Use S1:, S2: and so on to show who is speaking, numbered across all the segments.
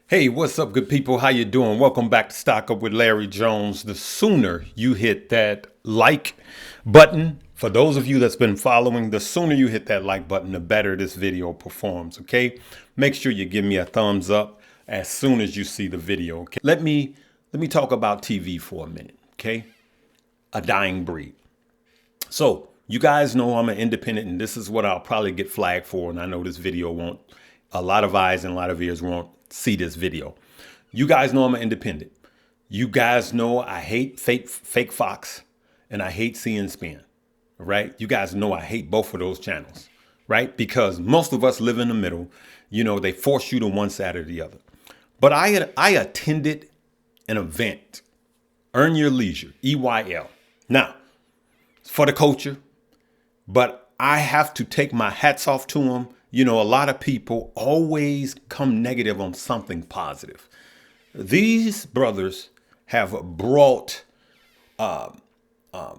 S1: Hey, what's up, good people? How you doing? Welcome back to Stock Up with Larry Jones. The sooner you hit that like button, for those of you that's been following, the sooner you hit that like button, the better this video performs, okay? Make sure you give me a thumbs up as soon as you see the video, okay? Let me talk about TV for a minute, okay? A dying breed. So, you guys know I'm an independent, and this is what I'll probably get flagged for, and I know this video won't, a lot of eyes and a lot of ears won't see this video. You guys know I'm an independent. You guys know I hate fake Fox and I hate See and Spin, right? You guys know I hate both of those channels, right? Because most of us live in the middle. You know, they force you to one side or the other. But I attended an event, Earn Your Leisure, EYL. Now, for the culture, but I have to take my hats off to them. You know, a lot of people always come negative on something positive. These brothers have brought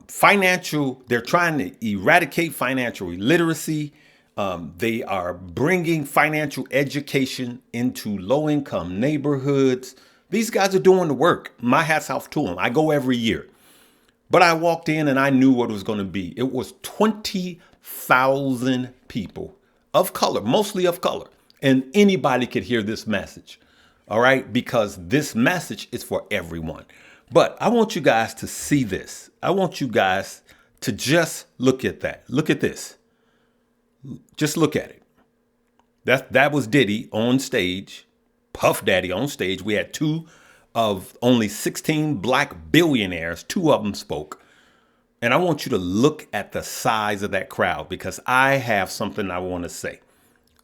S1: financial, they're trying to eradicate financial illiteracy. They are bringing financial education into low income neighborhoods. These guys are doing the work. My hat's off to them. I go every year. But I walked in and I knew what it was going to be. It was 20,000 people of color, mostly of color. And anybody could hear this message. All right. Because this message is for everyone. But I want you guys to see this. I want you guys to just look at that. Look at this. Just look at it. That was Diddy on stage, Puff Daddy on stage. We had two of only 16 black billionaires. Two of them spoke. And I want you to look at the size of that crowd because I have something I want to say.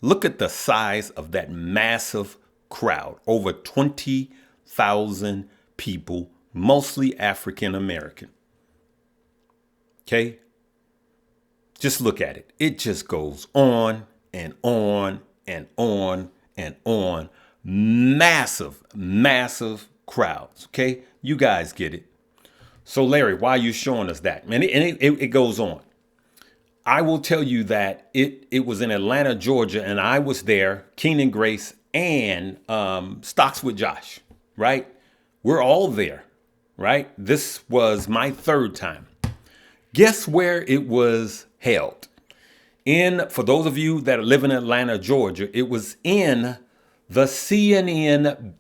S1: Look at the size of that massive crowd. Over 20,000 people, mostly African American. Okay? Just look at it. It just goes on and on and on and on. Massive, massive crowds. Okay? You guys get it. So, Larry, why are you showing us that? And it goes on. I will tell you that it was in Atlanta, Georgia, and I was there, Keenan Grace and Stocks with Josh, right? We're all there, right? This was my third time. Guess where it was held? For those of you that live in Atlanta, Georgia, it was in the CNN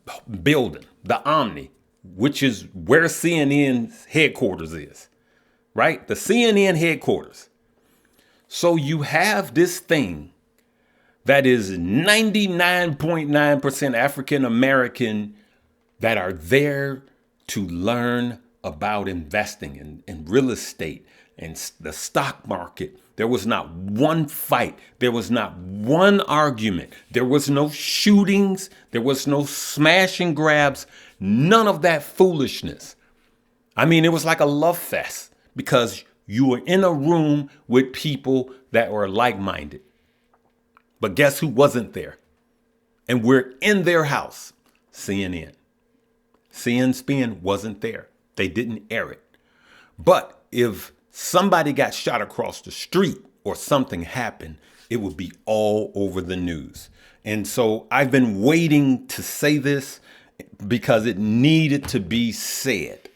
S1: building, the Omni, which is where CNN's headquarters is, right? The CNN headquarters. So you have this thing that is 99.9% African American that are there to learn about investing in real estate and the stock market. There was not one fight. There was not one argument. There was no shootings. There was no smash and grabs. None of that foolishness. I mean, it was like a love fest because you were in a room with people that were like-minded. But guess who wasn't there? And we're in their house, CNN. CNN Spin wasn't there. They didn't air it. But if somebody got shot across the street or something happened, it would be all over the news. And so I've been waiting to say this because it needed to be said.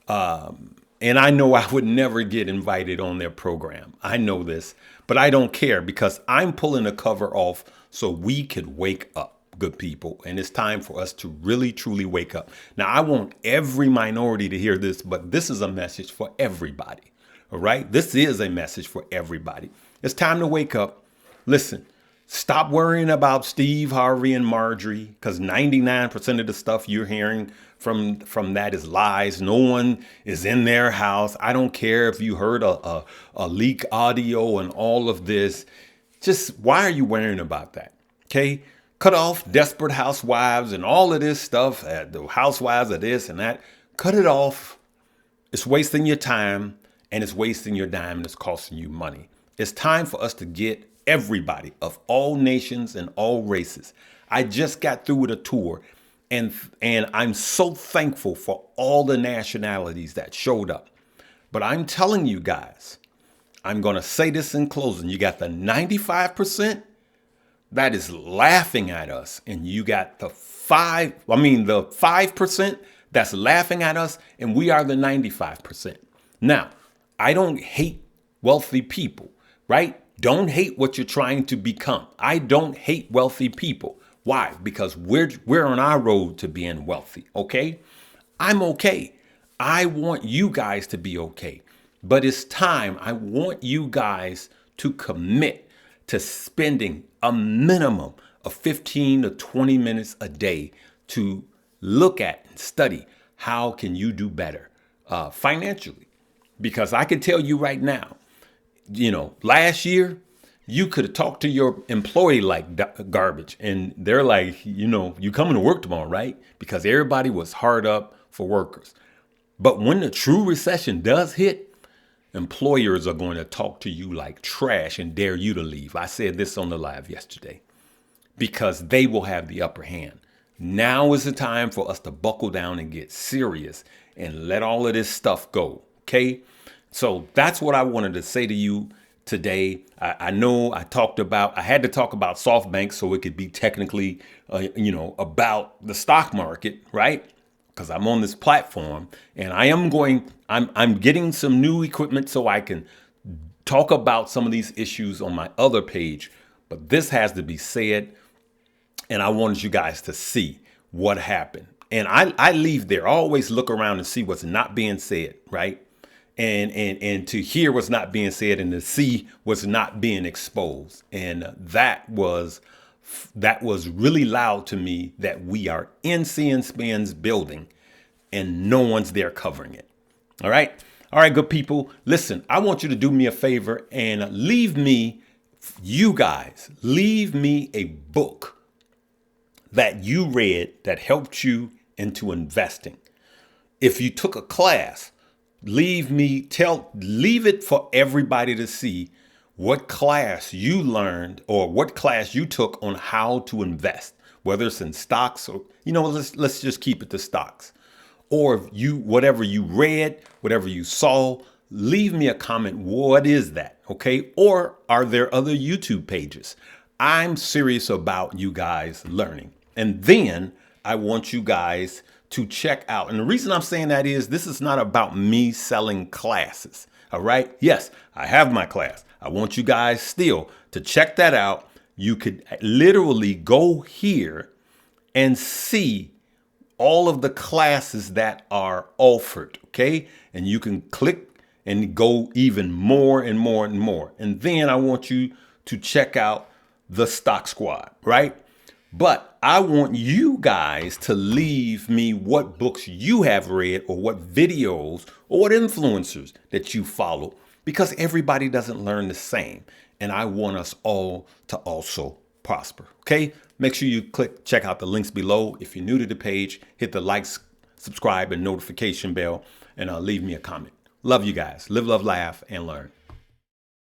S1: And I know I would never get invited on their program. I know this, but I don't care because I'm pulling the cover off so we could wake up, good people. And it's time for us to really, truly wake up. Now, I want every minority to hear this, but this is a message for everybody. All right. This is a message for everybody. It's time to wake up. Listen, stop worrying about Steve Harvey and Marjorie because 99% of the stuff you're hearing from that is lies. No one is in their house. I don't care if you heard a leak audio and all of this. Just why are you worrying about that? Okay. Cut off Desperate Housewives and all of this stuff. The housewives of this and that. Cut it off. It's wasting your time. And it's wasting your dime and it's costing you money. It's time for us to get everybody of all nations and all races. I just got through with a tour and I'm so thankful for all the nationalities that showed up. But I'm telling you guys, I'm going to say this in closing. You got the 95%, that is laughing at us. And you got the 5% that's laughing at us, and we are the 95%. Now, I don't hate wealthy people, right? Don't hate what you're trying to become. I don't hate wealthy people. Why? Because we're on our road to being wealthy, okay? I'm okay. I want you guys to be okay. But it's time. I want you guys to commit to spending a minimum of 15 to 20 minutes a day to look at and study how can you do better financially. Because I can tell you right now, last year, you could have talked to your employee like garbage. And they're like, you coming to work tomorrow, right? Because everybody was hard up for workers. But when the true recession does hit, employers are going to talk to you like trash and dare you to leave. I said this on the live yesterday because they will have the upper hand. Now is the time for us to buckle down and get serious and let all of this stuff go. Okay. So that's what I wanted to say to you today. I know I had to talk about SoftBank so it could be technically, about the stock market, right? Because I'm on this platform and I'm getting some new equipment so I can talk about some of these issues on my other page. But this has to be said. And I wanted you guys to see what happened. And I leave there. I always look around and see what's not being said, right? And to hear what's not being said and to see what's not being exposed. And that was really loud to me that we are in CNSPN's building and no one's there covering it. All right. All right, good people. Listen, I want you to do me a favor and leave me a book that you read that helped you into investing. If you took a class, leave it for everybody to see what class you learned or what class you took on how to invest, whether it's in stocks or, let's just keep it to stocks. Or whatever you read, whatever you saw, leave me a comment. What is that? Okay. Or are there other YouTube pages? I'm serious about you guys learning. And then I want you guys to check out. And the reason I'm saying that is this is not about me selling classes. All right. Yes, I have my class. I want you guys still to check that out. You could literally go here and see all of the classes that are offered. Okay. And you can click and go even more and more and more. And then I want you to check out the Stock Squad, right? But I want you guys to leave me what books you have read or what videos or what influencers that you follow, because everybody doesn't learn the same. And I want us all to also prosper. Okay. Make sure you check out the links below. If you're new to the page, hit the likes, subscribe and notification bell, and leave me a comment. Love you guys. Live, love, laugh, and learn.